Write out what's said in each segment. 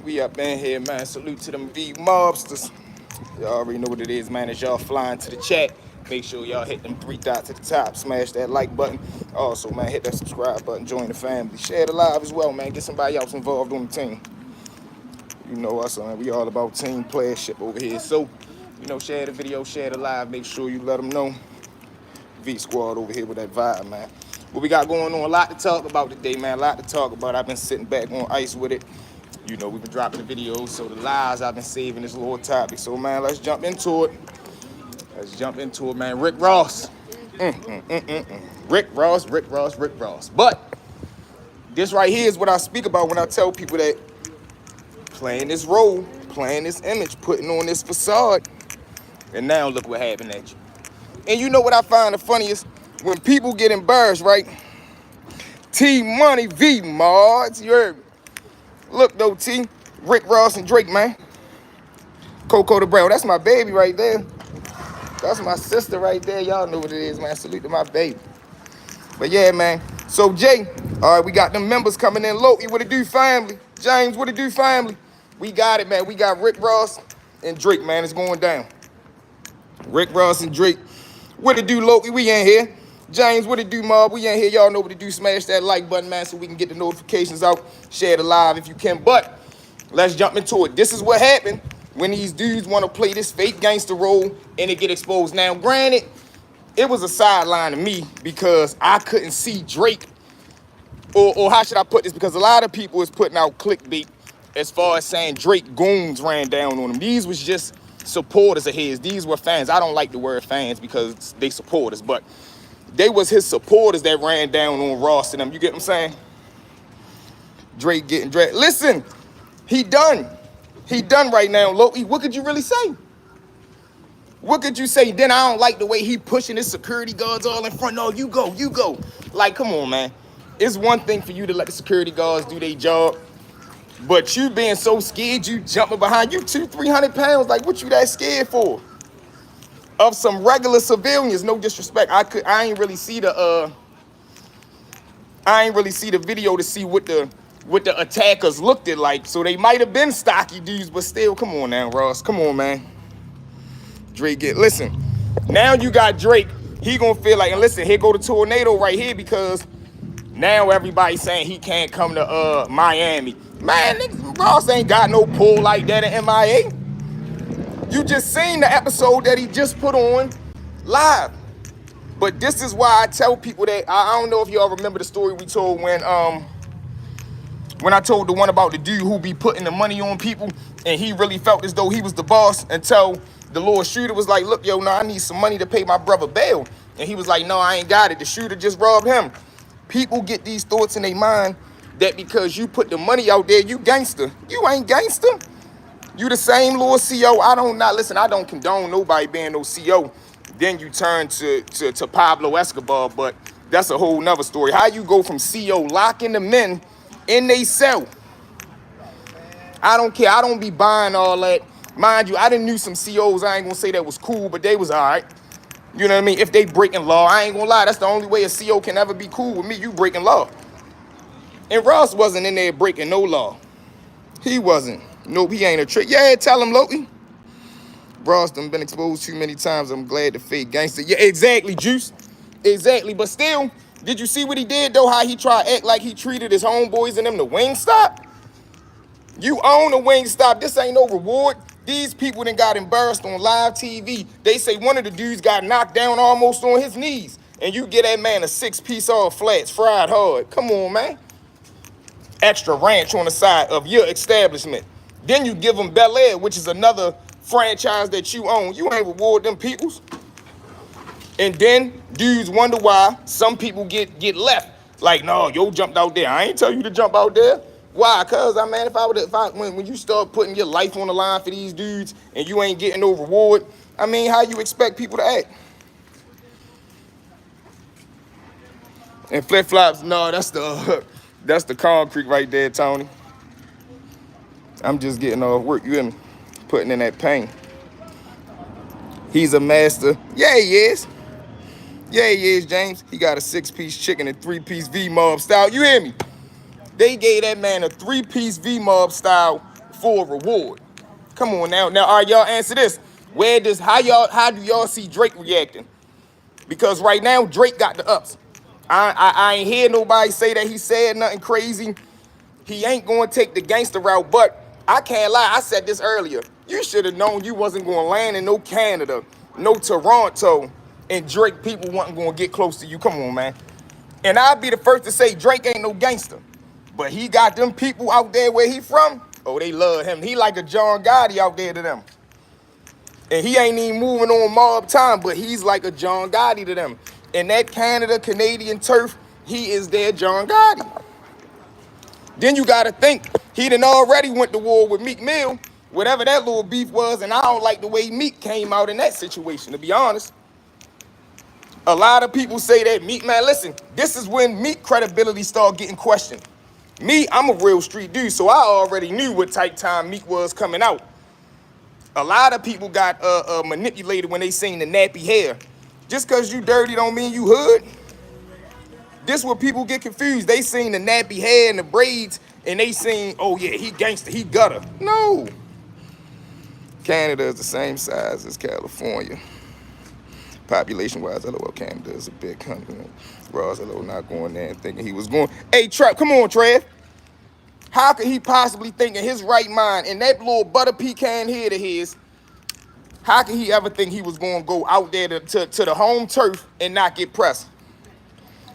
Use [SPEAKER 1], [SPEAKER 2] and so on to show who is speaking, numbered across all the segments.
[SPEAKER 1] We up in here, man. Salute to them V mobsters. Y'all already know what it is, man. As y'all flying to the chat, make sure y'all hit them three dots at the top. Smash that like button. Also, man, hit that subscribe button. Join the family. Share the live as well, man. Get somebody else involved on the team. You know us, man. We all about team playership over here. So, share the video, share the live. Make sure you let them know. V Squad over here with that vibe, man. What we got going on? A lot to talk about today, man. A lot to talk about. I've been sitting back on ice with it. We've been dropping the videos, so the lives I've been saving this little topic. So, man, let's jump into it. Man. Rick Ross. Rick Ross. But this right here is what I speak about when I tell people that playing this role, playing this image, putting on this facade, and now look what happened at you. And you know what I find the funniest? When people get embarrassed, right? T Money V Mods, you heard me. Look though, T, Rick Ross and Drake, man. Coco the Brown, that's my baby right there. That's my sister right there. Y'all know what it is, man. Salute to my baby. But yeah, man. So Jay, all right, we got them members coming in. Loki, what it do, family? James, what it do, family? We got it, man. We got Rick Ross and Drake, man. It's going down. Rick Ross and Drake. What it do, Loki? We in here. James, what it do, Mob? We in here. Y'all know what it do. Smash that like button, man, so we can get the notifications out. Share the live if you can. But let's jump into it. This is what happened when these dudes want to play this fake gangster role and it get exposed. Now, granted, it was a sideline to me because I couldn't see Drake. Or how should I put this? Because a lot of people is putting out clickbait as far as saying Drake goons ran down on him. These was just supporters of his. These were fans. I don't like the word fans because they supporters, but they was his supporters that ran down on Ross and them. You get what I'm saying? Drake getting dragged. Listen, he done. He done right now, Loki. What could you really say? What could you say? Then I don't like the way he pushing his security guards all in front. No, you go, you go. Like, come on, man. It's one thing for you to let the security guards do their job, but you being so scared, you jumping behind you 200-300 pounds. Like, what you that scared for? Of some regular civilians, no disrespect. I ain't really see the video to see what the attackers looked at like. So they might have been stocky dudes, but still, come on now, Ross. Come on, man. Drake listen. Now you got Drake. He gonna feel like, and listen, here go the tornado right here because now everybody's saying he can't come to Miami. Man, Ross ain't got no pull like that in MIA. You just seen the episode that he just put on live. But this is why I tell people that I don't know if y'all remember the story we told when I told the one about the dude who be putting the money on people and he really felt as though he was the boss until the little shooter was like, look, yo, no, I need some money to pay my brother bail. And he was like, no, I ain't got it. The shooter just robbed him. People get these thoughts in their mind that because you put the money out there, you gangster. You ain't gangster. You the same little CO. I don't condone nobody being no CO. Then you turn to Pablo Escobar, but that's a whole nother story. How you go from CO locking the men in they cell? I don't care. I don't be buying all that. Mind you, I done knew some COs. I ain't gonna say that was cool, but they was all right. You know what I mean? If they breaking law, I ain't gonna lie. That's the only way a CO can ever be cool with me. You breaking law. And Ross wasn't in there breaking no law. He wasn't. Nope, he ain't a trick. Yeah, tell him, Loki. Ross done been exposed too many times. I'm glad the fake gangster. Yeah, exactly, Juice. Exactly. But still, did you see what he did, though? How he tried to act like he treated his homeboys and them to Wingstop? You own a Wingstop. This ain't no reward. These people done got embarrassed on live TV. They say one of the dudes got knocked down almost on his knees. And you get that man a 6-piece all flats, fried hard. Come on, man. Extra ranch on the side of your establishment. Then you give them Bel Air, which is another franchise that you own. You ain't reward them peoples. And then dudes wonder why some people get left. Like, no, yo jumped out there. I ain't tell you to jump out there. Why? Cause when you start putting your life on the line for these dudes and you ain't getting no reward, I mean, how you expect people to act? And flip flops, no, that's the concrete right there, Tony. I'm just getting off work. You hear me? Putting in that pain. He's a master. Yeah, he is. Yeah, he is, James. He got a 6-piece chicken and 3-piece V-Mob style. You hear me? They gave that man a 3-piece V-Mob style for a reward. Come on now. Now, all right, y'all answer this. How do y'all see Drake reacting? Because right now, Drake got the ups. I ain't hear nobody say that he said nothing crazy. He ain't going to take the gangster route, but I can't lie. I said this earlier. You should have known you wasn't going to land in no Canada, no Toronto, and Drake people wasn't going to get close to you. Come on, man. And I'll be the first to say Drake ain't no gangster. But he got them people out there where he from. Oh, they love him. He like a John Gotti out there to them. And he ain't even moving on mob time, but he's like a John Gotti to them. And that Canadian turf, he is their John Gotti. Then you gotta think, he done already went to war with Meek Mill, whatever that little beef was, and I don't like the way Meek came out in that situation, to be honest. A lot of people say that Meek, man, listen, this is when Meek credibility started getting questioned. Me, I'm a real street dude, so I already knew what type time Meek was coming out. A lot of people got manipulated when they seen the nappy hair. Just because you dirty don't mean you hood. This where people get confused. They seen the nappy hair and the braids, and they seen, oh yeah, he gangster, he gutter. No. Canada is the same size as California. Population-wise, LOL, Canada is a big country. Ross, LOL, not going there and thinking he was going. Hey, Trap, come on, Trev. How could he possibly think in his right mind, in that little butter pecan head of his, how could he ever think he was going to go out there to the home turf and not get pressed?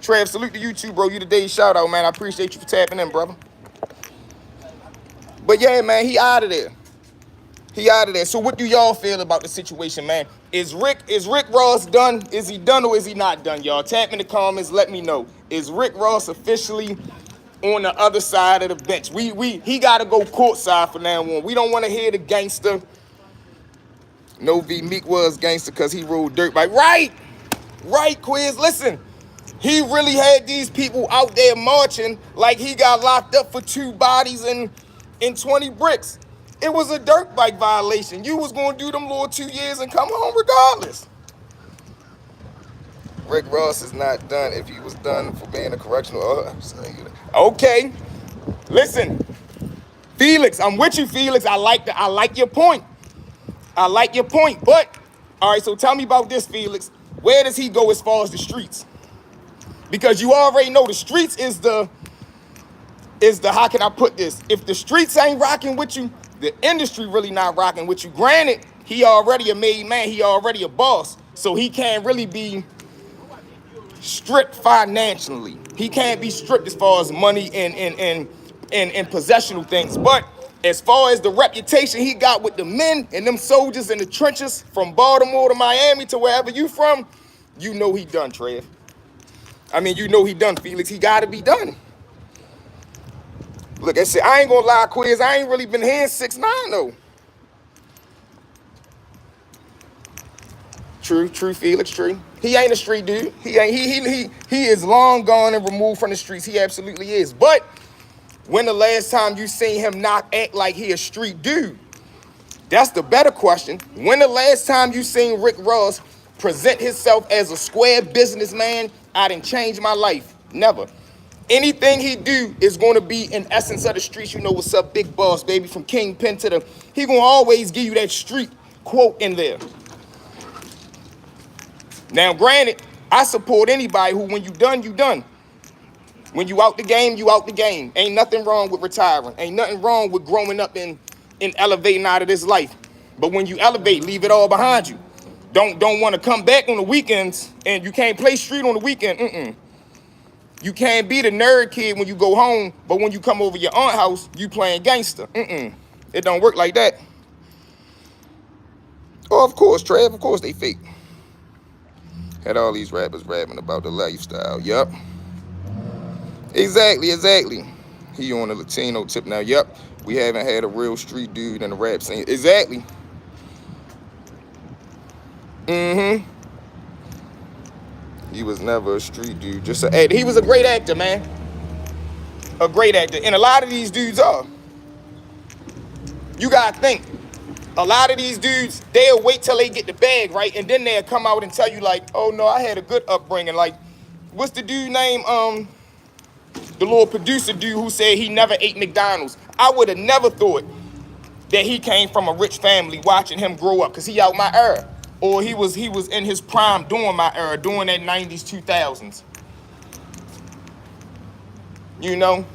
[SPEAKER 1] Trev, salute to you too, bro. You the day's shout out, man. I appreciate you for tapping in, brother. But yeah, man, he out of there. He out of there. So what do y'all feel about the situation, man? Is Rick Ross done? Is he done or is he not done, y'all? Tap in the comments, let me know. Is Rick Ross officially on the other side of the bench? He gotta go courtside from now on. We don't want to hear the gangster. No V Meek was gangster because he rode dirt bike. Right, Quiz. Listen, he really had these people out there marching like he got locked up for 2 bodies and 20 bricks. It was a dirt bike violation. You was going to do them little 2 years and come home regardless. Rick Ross is not done if he was done for being a correctional officer. Okay. Listen, Felix, I'm with you, Felix. I like your point. I like your point. But, all right, so tell me about this, Felix. Where does he go as far as the streets? Because you already know the streets is the, how can I put this? If the streets ain't rocking with you, the industry really not rocking with you. Granted, he already a made man. He already a boss. So he can't really be stripped financially. He can't be stripped as far as money and possessional things. But as far as the reputation he got with the men and them soldiers in the trenches from Baltimore to Miami to wherever you from, you know he done, Trev. I mean, you know he done, Felix. He got to be done. Look, I said, I ain't gonna lie, Quiz. I ain't really been hearing 6ix9ine though. True, Felix, true. He ain't a street dude. He is long gone and removed from the streets. He absolutely is. But when the last time you seen him not act like he a street dude? That's the better question. When the last time you seen Rick Ross present himself as a square businessman? I done changed my life. Never. Anything he do is going to be in essence of the streets. You know what's up, big boss, baby, from Kingpin to the... He going to always give you that street quote in there. Now, granted, I support anybody who, when you done, you done. When you out the game, you out the game. Ain't nothing wrong with retiring. Ain't nothing wrong with growing up and elevating out of this life. But when you elevate, leave it all behind you. Don't want to come back on the weekends and you can't play street on the weekend. You can't be the nerd kid when you go home, but when you come over your aunt's house, you playing gangster. It don't work like that. Oh, of course, Trev, of course they fake. Had all these rappers rapping about the lifestyle. Yup. Exactly. He on the Latino tip now. Yup. We haven't had a real street dude in the rap scene. Exactly. He was never a street dude, just an actor. He was a great actor, man. A great actor. And a lot of these dudes are. You gotta think. A lot of these dudes, they'll wait till they get the bag, right? And then they'll come out and tell you like, oh no, I had a good upbringing. Like, what's the dude name? The little producer dude who said he never ate McDonald's. I would have never thought that he came from a rich family watching him grow up, because he out my era. Or he was in his prime during my era, during that 90s, 2000s. You know?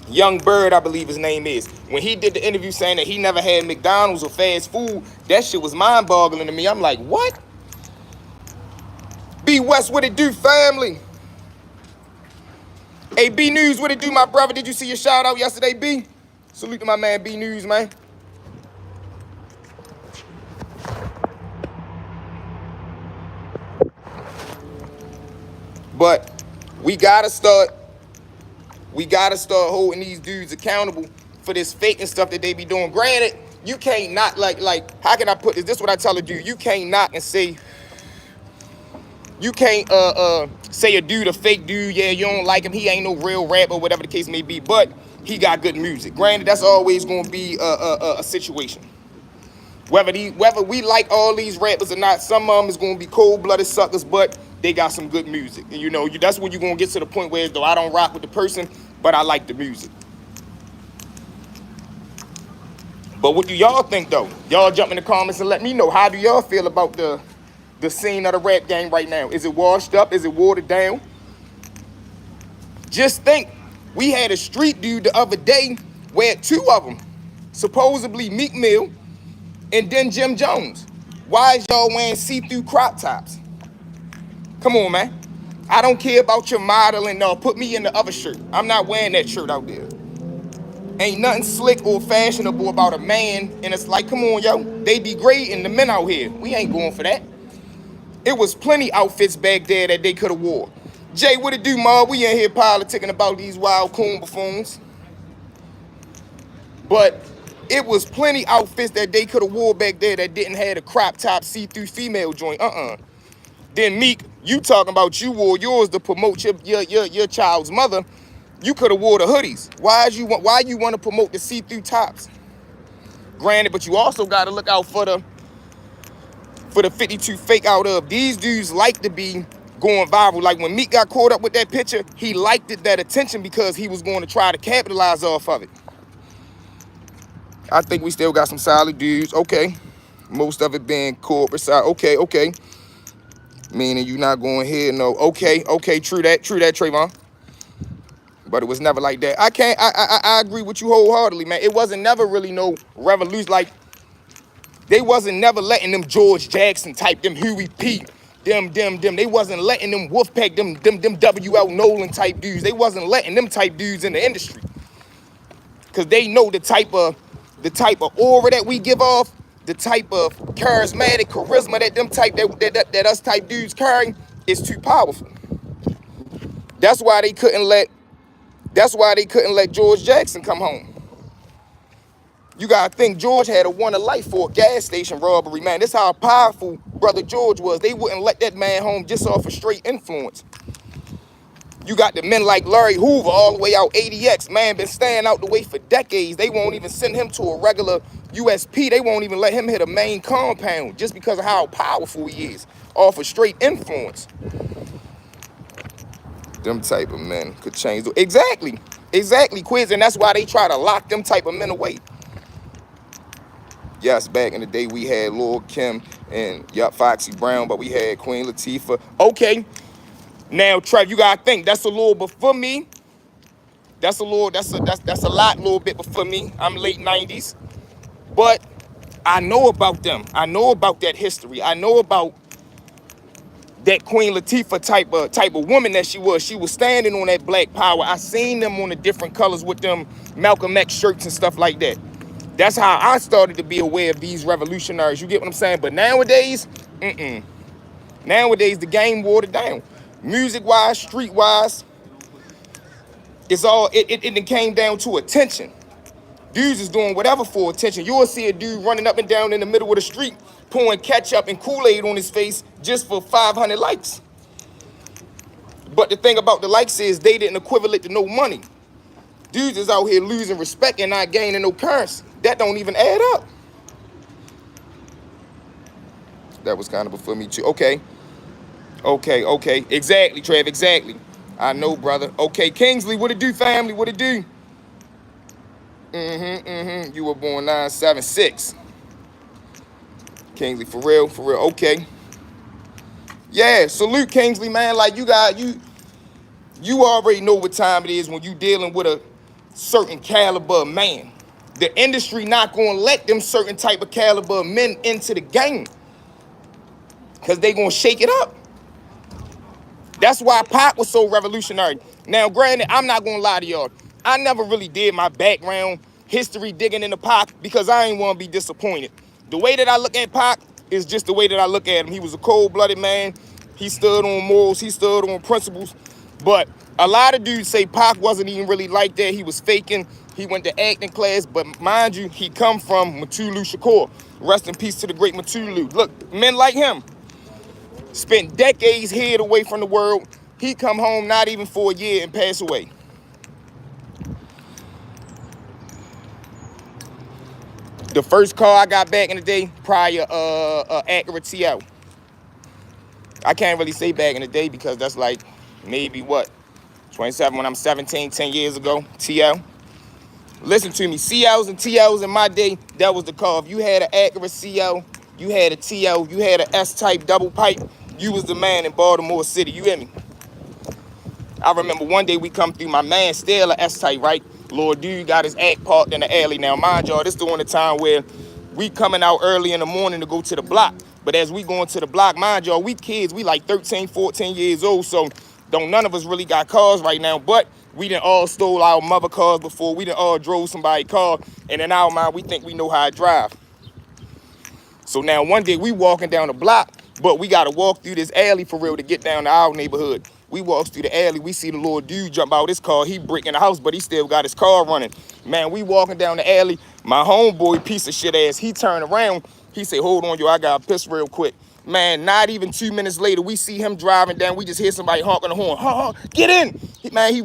[SPEAKER 1] Young Bird, I believe his name is. When he did the interview saying that he never had McDonald's or fast food, that shit was mind-boggling to me. I'm like, what? B West, what it do, family? Hey, B News, what it do, my brother? Did you see your shout out yesterday, B? Salute to my man, B News, man. But we gotta start holding these dudes accountable for this faking stuff that they be doing. Granted, you can't not like how can I put this? This is what I tell a dude. You can't knock and say, you can't say a dude a fake dude, yeah, you don't like him, he ain't no real rapper, whatever the case may be, but he got good music. Granted, that's always gonna be a situation. Whether we like all these rappers or not, some of them is gonna be cold-blooded suckers, but they got some good music. And you know, that's when you're gonna get to the point where, though I don't rock with the person, but I like the music. But what do y'all think, though? Y'all jump in the comments and let me know. How do y'all feel about the scene of the rap game right now? Is it washed up? Is it watered down? Just think, we had a street dude the other day where two of them, supposedly Meek Mill and then Jim Jones. Why is y'all wearing see-through crop tops? Come on, man. I don't care about your modeling. No, put me in the other shirt. I'm not wearing that shirt out there. Ain't nothing slick or fashionable about a man, and it's like, come on, yo. They degrading the men out here. We ain't going for that. It was plenty outfits back there that they could have wore. Jay, what it do, ma? We in here politicking about these wild coon buffoons. But it was plenty outfits that they could have wore back there that didn't have a crop top see-through female joint. Then Meek, you talking about you wore yours to promote your child's mother. You could have wore the hoodies. Why you want to promote the see-through tops? Granted, but you also got to look out for the 52 fake out of. These dudes like to be going viral. Like when Meek got caught up with that picture, he liked that attention because he was going to try to capitalize off of it. I think we still got some solid dudes. Okay. Most of it being corporate side. Okay. Meaning you not going here, no. Okay, true that, Trayvon. But it was never like that. I agree with you wholeheartedly, man. It wasn't never really no revolution. Like, they wasn't never letting them George Jackson type, them Huey P, them. They wasn't letting them Wolfpack, them W.L. Nolan type dudes. They wasn't letting them type dudes in the industry. Cause they know the type of aura that we give off, the type of charismatic charisma that us type dudes carry is too powerful. That's why they couldn't let George Jackson come home. You gotta think George had a one of life for a gas station robbery, man. That's how powerful brother George was. They wouldn't let that man home just off of straight influence. You got the men like Larry Hoover all the way out ADX, man, been staying out the way for decades. They won't even send him to a regular USP. They won't even let him hit a main compound just because of how powerful he is, off of straight influence. Them type of men could change. Exactly, Quiz, and that's why they try to lock them type of men away. Yes, back in the day we had Lord Kim and Foxy Brown, but we had Queen Latifah. Okay. Now, Trev, you gotta think that's a little before me. That's a lot, little bit before me. I'm late 90s. But I know about them. I know about that history. I know about that Queen Latifah type of woman that she was. She was standing on that black power. I seen them on the different colors with them Malcolm X shirts and stuff like that. That's how I started to be aware of these revolutionaries. You get what I'm saying? But nowadays, Nowadays, the game watered down. Music-wise, street-wise, it came down to attention. Dudes is doing whatever for attention. You'll see a dude running up and down in the middle of the street, pouring ketchup and Kool-Aid on his face just for 500 likes. But the thing about the likes is they didn't equivalent to no money. Dudes is out here losing respect and not gaining no currency. That don't even add up. That was kind of before me too. Okay. Exactly, Trev, exactly. I know, brother. Okay, Kingsley, what it do, family? What it do? You were born 976. Kingsley, for real, okay. Yeah, salute Kingsley, man. Like you already know what time it is when you dealing with a certain caliber of man. The industry not gonna let them certain type of caliber of men into the game, because they gonna shake it up. That's why Pac was so revolutionary. Now, granted, I'm not gonna lie to y'all. I never really did my background history digging into Pac because I ain't wanna be disappointed. The way that I look at Pac is just the way that I look at him. He was a cold-blooded man. He stood on morals. He stood on principles. But a lot of dudes say Pac wasn't even really like that. He was faking. He went to acting class. But mind you, he come from Mutulu Shakur. Rest in peace to the great Mutulu. Look, men like him spent decades hid away from the world. He come home not even for a year and pass away. The first car I got back in the day, prior Acura TL. I can't really say back in the day because that's like maybe what, 27 when I'm 17, 10 years ago, TL. Listen to me, CLs and TLs in my day, that was the car. If you had an Acura CL, you had a TL, you had an S-type double pipe, you was the man in Baltimore City, you hear me? I remember one day we come through, my man still a S-type, right? Lord dude got his act parked in the alley. Now, mind y'all, this the one time where we coming out early in the morning to go to the block. But as we going to the block, mind y'all, we kids, we like 13, 14 years old, so don't none of us really got cars right now, but we done all stole our mother cars before. We done all drove somebody's car, and in our mind, we think we know how to drive. So now one day we walking down the block, but we got to walk through this alley for real to get down to our neighborhood. We walk through the alley, we see the little dude jump out his car. He breaking the house, but he still got his car running. Man, we walking down the alley. My homeboy, piece of shit ass, he turned around. He said, hold on, yo, I got to piss real quick. Man, not even 2 minutes later, we see him driving down. We just hear somebody honking the horn. Get in. Man, he